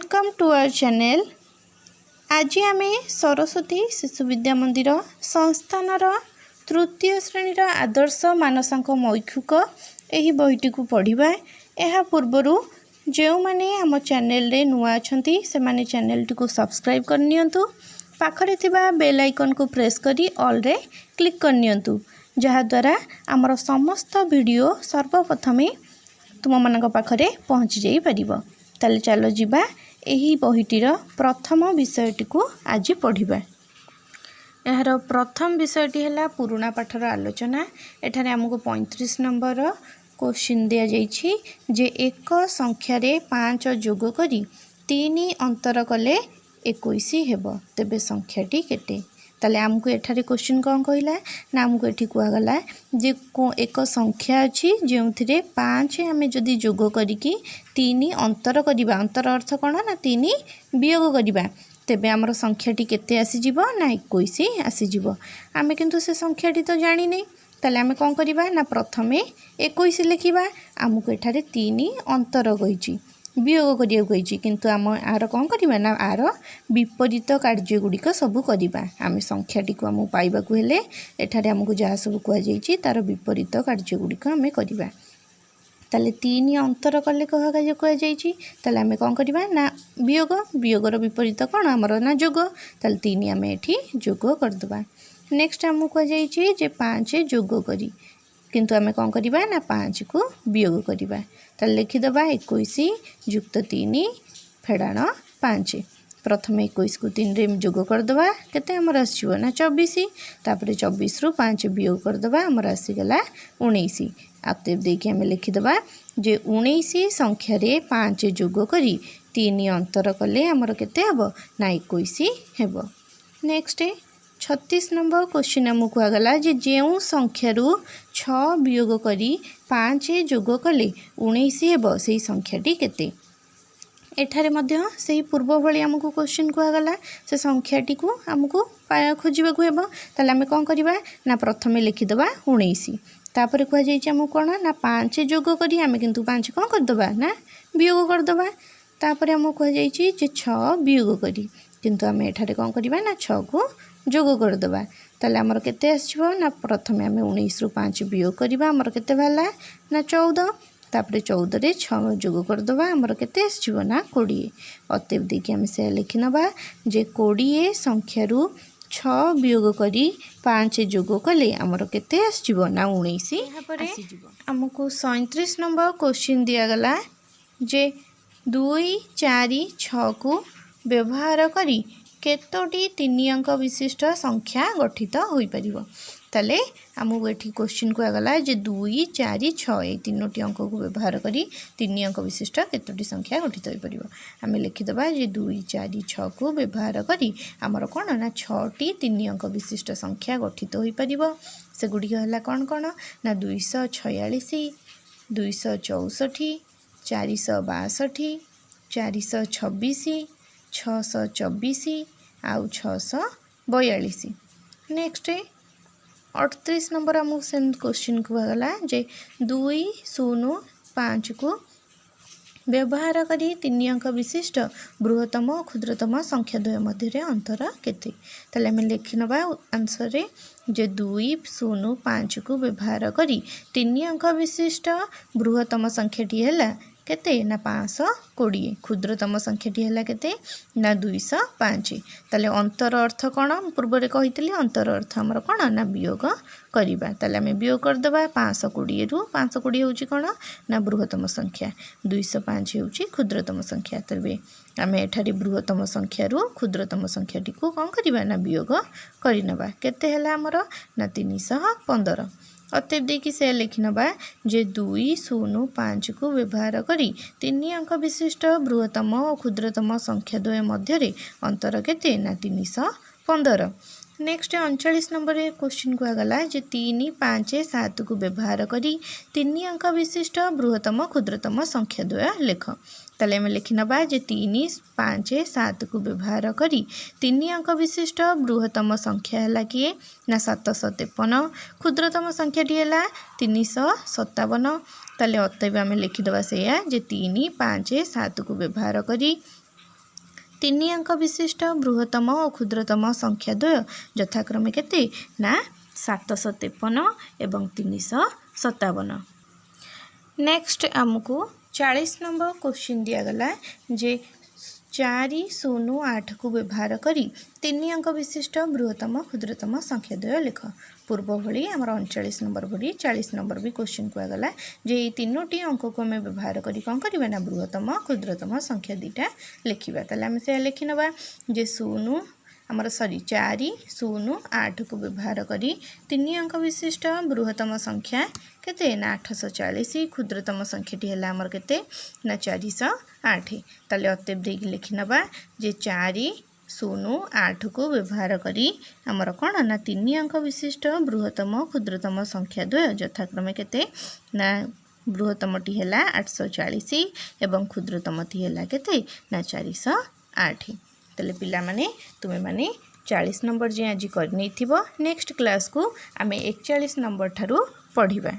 Welcome to our channel. आज आम सरस्वती शिशु विद्या मंदिर संस्थान तृतीय श्रेणीर आदर्श मानसांक मौखिक यही बहीटी को पढ़ा। यह पूर्वर जो मैंने आम चैनल रे नुआ अच्छा से माने चैनल टी को सब्सक्राइब करनियंतु। पाखरे थिबा बेल आइकन को प्रेस करी ऑल रे क्लिक करनियंतु, जहाद्वारा आमर समस्त वीडियो सर्वप्रथमे तुम मानक पाखरे पहुँची जाई परिबो। ताले चलो जिबा एही बहीटीर प्रथम विषयटी को आज पढ़िबा। यार प्रथम विषयटी है पुराणा पाठर आलोचना। एठारे हमको 35 नंबर क्वेश्चन दिया जाइछि जे एक संख्या रे 5 जोग करी 3 अंतर कले 21 हेबो, तेबे संख्याटी केते। ताले आमको एठारे क्वेश्चन कौन कहला ना आमको एठी कुआगला जे एक संख्या अच्छी जो 5 आम जदि जोग करिकी 3 अंतर करिबा, अंतर अर्थ कौन ना 3 वियोग करिबा, तेबे आमर संख्याटी केते आसीजिबो ना 21 आसीजिबो। आमे किंतु से संख्याटी तो जानी नहीं, ताले आमे कौन करिबा ना प्रथमे 21 लिखिबा। आमको एठारे 3 अंतर कहिछि वियोग करिया कहिछि, किंतु आम आर कौन करिबा ना आर विपरीत कार्य गुड़िक सब करिबा। आमे संख्याटी को आम पाइबाकु हेले एठारे हमको जहाँ सब कुआ जाइछि तार विपरीत कार्य गुड़िक आमे करिबा। ताले 3 अंतर कले कह कुआ जाइछि, ताले आमे कौन करिबा ना वियोग, वियोगर विपरीत कौन हमर ना जोग, ताले 3 आमे एठी जोग करदबा। नेक्स्ट हमको कुआ जाइछि जे 5 जोग करी, किंतु आमे कौन करिबा ना 5 को वियोग करिबा। ताले लिखिदबा 21 युक्त 3 फेड़ाण 5। प्रथम 21 को 3 रे जोग करदबा, केते हमर आसीबो ना 24। तापरे 24 रु 5 वियोग करदबा, हमर आसीगला 19। आते देखि हमें लिखिदबा जे 19 संख्या रे 5 जोग करी 3 अंतर कले हमर केते हबो ना 21 हेबो। नेक्स्ट 36 नंबर क्वेश्चन हमको आगला जे जेउ संख्या रु 6 वियोग करी 5 जोग कले 19 हेबो, सेही संख्याटी केते। एठारे मध्य सही पूर्व भली हमको क्वेश्चन को आगला से संख्याटी को हमको खोजिबा को हेबो। ताले हमें कौन करिबा ना प्रथमे लिखिदबा 19, तापर कह जाइछि हमको कोन ना 5 जोग करी आमे किंतु 5 कौन करदबा ना वियोग करदबा। तापर हमको कह जाइछि जे 6 वियोग करी, किंतु आमे एठारे कौन करिबा ना 6 को जोग करदबा। ताले हमर केते आछिबो ना प्रथमे आमे 19 रु 5 वियोग करिबा, हमर केते भाला ना 14। तापरे 14 रे 6 जोग करदबा, हमर केते आछिबो ना 20। अतएव देखि आमे से लिखि नबा जे 20 संख्या रु 6 वियोग करी 5 जोग कले हमर केते आछिबो ना 19 आछिबो। हमको 37 नंबर क्वेश्चन दिया गला जे 2 4 6 को व्यवहार करी केतोटी 3 अंक विशिष्ट संख्या गठित होई परिबो। ताले हमको एठी क्वेश्चन को आगला जे 2 4 6 ए तीनोटी अंक को व्यवहार करी 3 अंक विशिष्ट केतोटी संख्या गठित होई परिबो। आमे लिखिदबा जे 2 4 6 को व्यवहार करी हमर कोन ना 6टी 3 अंक विशिष्ट संख्या गठित होई परिबो। से गुडी हला कोन कोन ना 246 264 462 426 624 आउ 642। नेक्स्ट 38 नंबर हमको सेम क्वेश्चन को आगला जे 2 0 5 को व्यवहार करी 3 अंक विशिष्ट बृहत्तम और क्षुद्रतम संख्या द्वय मध्य अंतर केते। ताले हमें लिखि नबा आंसर रे जे 2 0 5 को व्यवहार करी 3 अंक विशिष्ट बृहत्तम संख्याटी हैला केते ना 520, क्षुद्रतम संख्याटी हैला केते ना 205। ताले अंतर अर्थ कौन पूर्व रे कहितली अंतर अर्थ हमर कौन ना वियोग करिबा। ताले हमें वियोग करदबा 520 रु 520 होची कौन ना बृहत्तम संख्या, 205 होची क्षुद्रतम संख्या। तबे आमे एठारी बृहत्तम संख्या रु क्षुद्रतम संख्याटी को कौन करिबा ना वियोग करिनबा। केते हैला हमर ना 315। अतएव देखि से लिखि नबा जे 2 0 5 को व्यवहार करी 3 अंक विशिष्ट बृहत्तम और क्षुद्रतम संख्या द्वय मध्य अंतर केते ना 315। नेक्स्ट 39 नंबर क्वेश्चन को आगला जे 3 5 7 को व्यवहार करी 3 अंक विशिष्ट बृहत्तम क्षुद्रतम संख्या द्वय लेख। ताले हमें लिखि नबा जे 3 5 7 को व्यवहार करी 3 अंक विशिष्ट बृहत्तम संख्या है किए ना 753, क्षुद्रतम संख्याटी है 357। ताले अतएव आम लिखिदबा से जे 3 5 7 को व्यवहार करी तीन अंक विशिष्ट बृहत्तम और क्षुद्रतम संख्या द्वय यथाक्रमे केते ना 753 एवं 357। नेक्स्ट आमको 40 नंबर क्वेश्चन दिगला जे 408 को व्यवहार करी 3 अंक विशिष्ट बृहत्तम क्षुद्रतम संख्या द्वय लिख। पूर्व भली आमर 39 नंबर भली 40 नंबर भी क्वेश्चन कहगला जे ये तीनोटी अंक को आम व्यवहार करी कौन करिबा ना बृहत्तम क्षुद्रतम संख्या दुईटा लिखा। ताले आम से लिखि नबा जे 0 आमर 408 को व्यवहार करी 3 अंक विशिष्ट बृहत्तम संख्या केते ना 840 क्षुद्रतम संख्याटी है आमर केते ना 408। ताले अतएव देख लिखि नबा जे 408 को व्यवहार करी आमर कौन ना 3 अंक विशिष्ट बृहत्तम क्षुद्रतम संख्या द्वय यथाक्रमे केते ना बृहत्तमटी है 840 एवं क्षुद्रतमटी है केते ना 408। ताले पिला माने तुमे माने 40 नंबर जे आज कर नेक्स्ट क्लास को आमे 41 नंबर ठारू पढ़िबा।